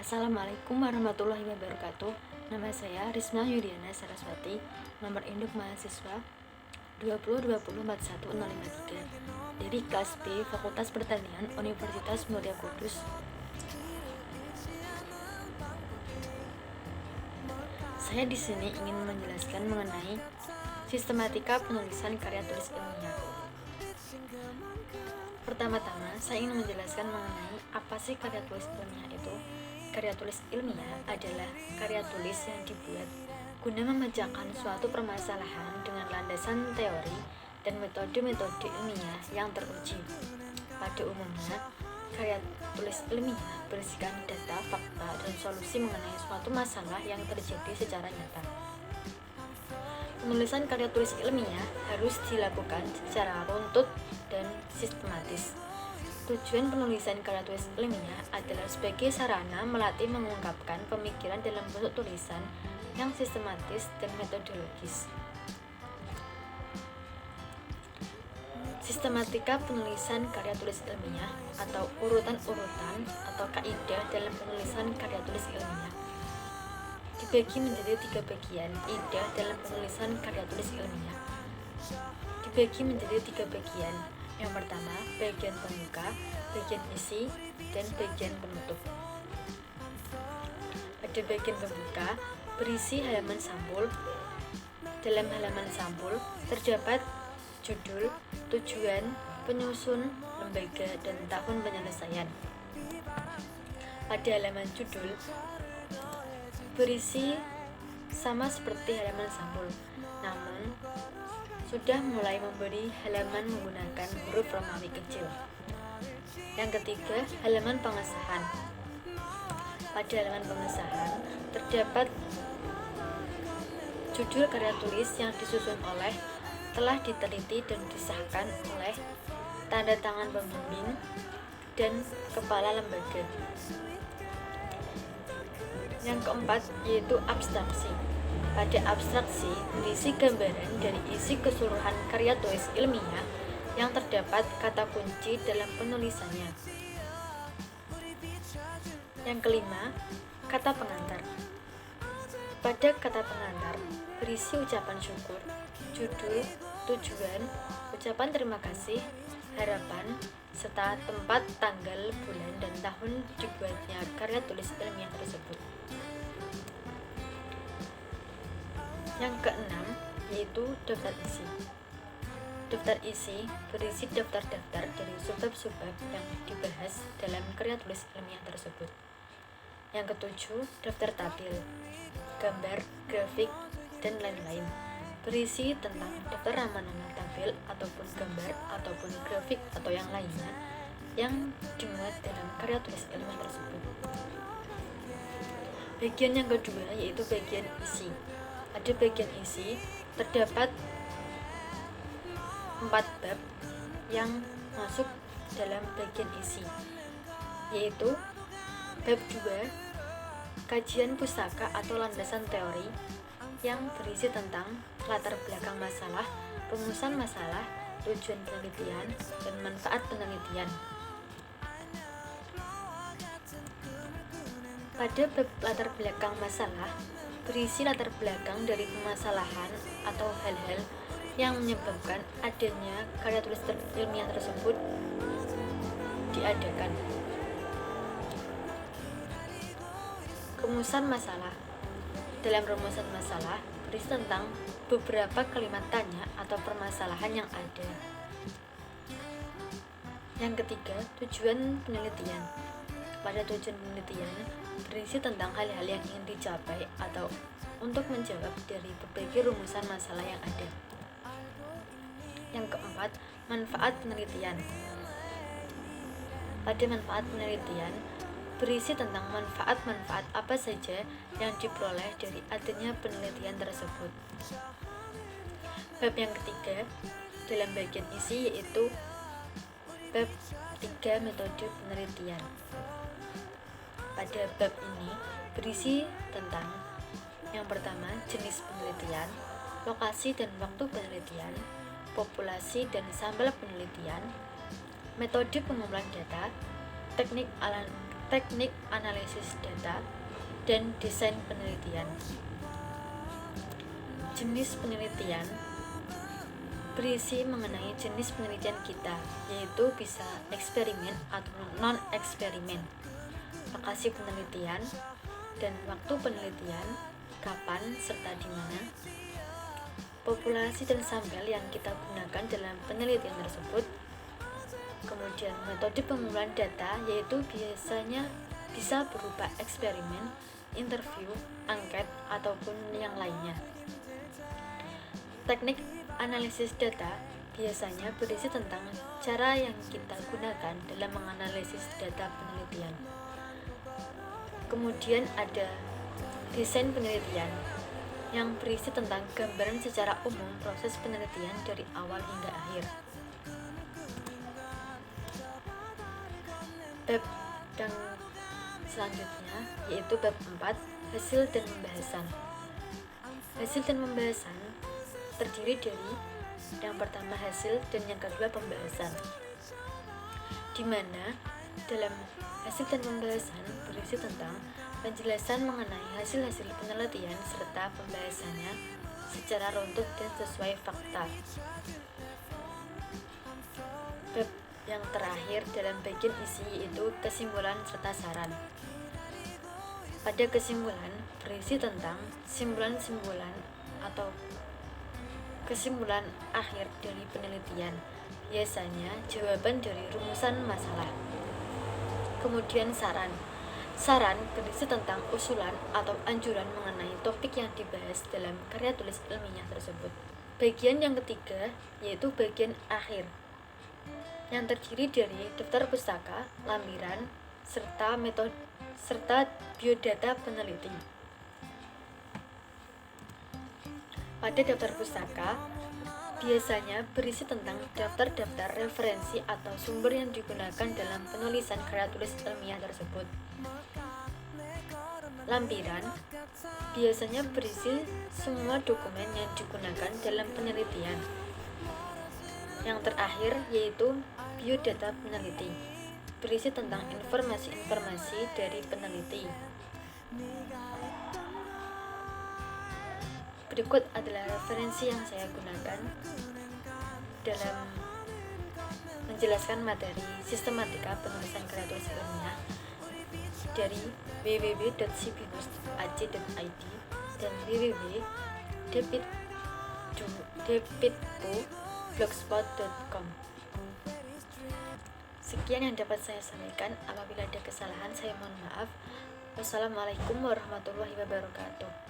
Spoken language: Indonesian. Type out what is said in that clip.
Assalamualaikum warahmatullahi wabarakatuh. Nama saya Risma Yudiana Saraswati, nomor induk mahasiswa 20204153 dari kelas B Fakultas Pertanian Universitas Mulia Kudus. Saya di sini ingin menjelaskan mengenai sistematika penulisan karya tulis ilmiah. Pertama-tama, saya ingin menjelaskan mengenai apa sih karya tulis ilmiah itu. Karya tulis ilmiah adalah karya tulis yang dibuat guna memecahkan suatu permasalahan dengan landasan teori dan metode-metode ilmiah yang teruji. Pada umumnya, karya tulis ilmiah berisikan data, fakta, dan solusi mengenai suatu masalah yang terjadi secara nyata. Penulisan karya tulis ilmiah harus dilakukan secara runtut dan sistematis. Tujuan penulisan karya tulis ilmiah adalah sebagai sarana melatih mengungkapkan pemikiran dalam bentuk tulisan yang sistematis dan metodologis. Sistematika penulisan karya tulis ilmiah atau urutan-urutan atau kaidah dalam penulisan karya tulis ilmiah dibagi menjadi 3 bagian. Kaidah dalam penulisan karya tulis ilmiah dibagi menjadi 3 bagian. Yang pertama, bagian pembuka, bagian isi, dan bagian penutup. Pada bagian pembuka, berisi halaman sampul. Dalam halaman sampul terdapat judul, tujuan, penyusun, lembaga, dan tahun penyelesaian. Pada halaman judul, berisi sama seperti halaman sampul, namun sudah mulai memberi halaman menggunakan huruf Romawi kecil. Yang ketiga, halaman pengesahan. Pada halaman pengesahan terdapat judul karya tulis yang disusun oleh, telah diteliti dan disahkan oleh, tanda tangan pembimbing, dan kepala lembaga. Yang keempat yaitu abstraksi. Pada abstraksi berisi gambaran dari isi keseluruhan karya tulis ilmiah yang terdapat kata kunci dalam penulisannya. Yang kelima, kata pengantar. Pada kata pengantar berisi ucapan syukur, judul, tujuan, ucapan terima kasih, harapan, serta tempat, tanggal, bulan, dan tahun dibuatnya karya tulis ilmiah tersebut. Yang keenam yaitu daftar isi. Daftar isi berisi daftar-daftar dari subbab-subbab yang dibahas dalam karya tulis ilmiah tersebut. Yang ketujuh, daftar tabel, gambar, grafik, dan lain-lain. Berisi tentang daftar nama-nama tabel ataupun gambar ataupun grafik atau yang lainnya yang dimuat dalam karya tulis ilmiah tersebut. Bagian yang kedua yaitu bagian isi. Pada bagian isi terdapat 4 bab yang masuk dalam bagian isi, yaitu bab 2, kajian pustaka atau landasan teori, yang berisi tentang latar belakang masalah, rumusan masalah, tujuan penelitian, dan manfaat penelitian. Pada bab latar belakang masalah berisi latar belakang dari permasalahan atau hal-hal yang menyebabkan adanya karya tulis ilmiah tersebut diadakan. Rumusan masalah. Dalam rumusan masalah berisi tentang beberapa kalimat tanya atau permasalahan yang ada. Yang ketiga, tujuan penelitian. Pada tujuan penelitian berisi tentang hal-hal yang ingin dicapai atau untuk menjawab dari berbagai rumusan masalah yang ada. Yang keempat, manfaat penelitian. Pada manfaat penelitian berisi tentang manfaat-manfaat apa saja yang diperoleh dari adanya penelitian tersebut. Bab yang ketiga dalam bagian isi yaitu bab 3, metode penelitian. Pada bab ini berisi tentang yang pertama, jenis penelitian, lokasi dan waktu penelitian, populasi dan sampel penelitian, metode pengumpulan data, teknik teknik analisis data, dan desain penelitian. Jenis penelitian berisi mengenai jenis penelitian kita, yaitu bisa eksperimen atau non-eksperimen, lokasi penelitian, dan waktu penelitian, kapan serta di mana, populasi dan sampel yang kita gunakan dalam penelitian tersebut, kemudian metode pengumpulan data, yaitu biasanya bisa berupa eksperimen, interview, angket, ataupun yang lainnya. Teknik analisis data biasanya berisi tentang cara yang kita gunakan dalam menganalisis data penelitian. Kemudian ada desain penelitian yang berisi tentang gambaran secara umum proses penelitian dari awal hingga akhir. Bab yang selanjutnya yaitu bab 4, hasil dan pembahasan. Hasil dan pembahasan terdiri dari yang pertama hasil dan yang kedua pembahasan, di mana dalam hasil dan pembahasan berisi tentang penjelasan mengenai hasil-hasil penelitian serta pembahasannya secara runtut dan sesuai fakta. Bab yang terakhir dalam bagian isi yaitu kesimpulan serta saran. Pada kesimpulan berisi tentang simpulan-simpulan atau kesimpulan akhir dari penelitian, biasanya jawaban dari rumusan masalah. Kemudian saran. Saran berisi tentang usulan atau anjuran mengenai topik yang dibahas dalam karya tulis ilmiah tersebut. Bagian yang ketiga yaitu bagian akhir, yang terdiri dari daftar pustaka, lampiran, serta metode serta biodata peneliti. Pada daftar pustaka biasanya berisi tentang daftar-daftar referensi atau sumber yang digunakan dalam penulisan karya tulis ilmiah tersebut. Lampiran biasanya berisi semua dokumen yang digunakan dalam penelitian. Yang terakhir yaitu biodata peneliti, berisi tentang informasi-informasi dari peneliti. Berikut adalah referensi yang saya gunakan dalam menjelaskan materi sistematika penulisan karya tulis ilmiah dari www.cbnus.ac.id dan www.depitpo.blogspot.com. Sekian yang dapat saya sampaikan. Apabila ada kesalahan, saya mohon maaf. Wassalamualaikum warahmatullahi wabarakatuh.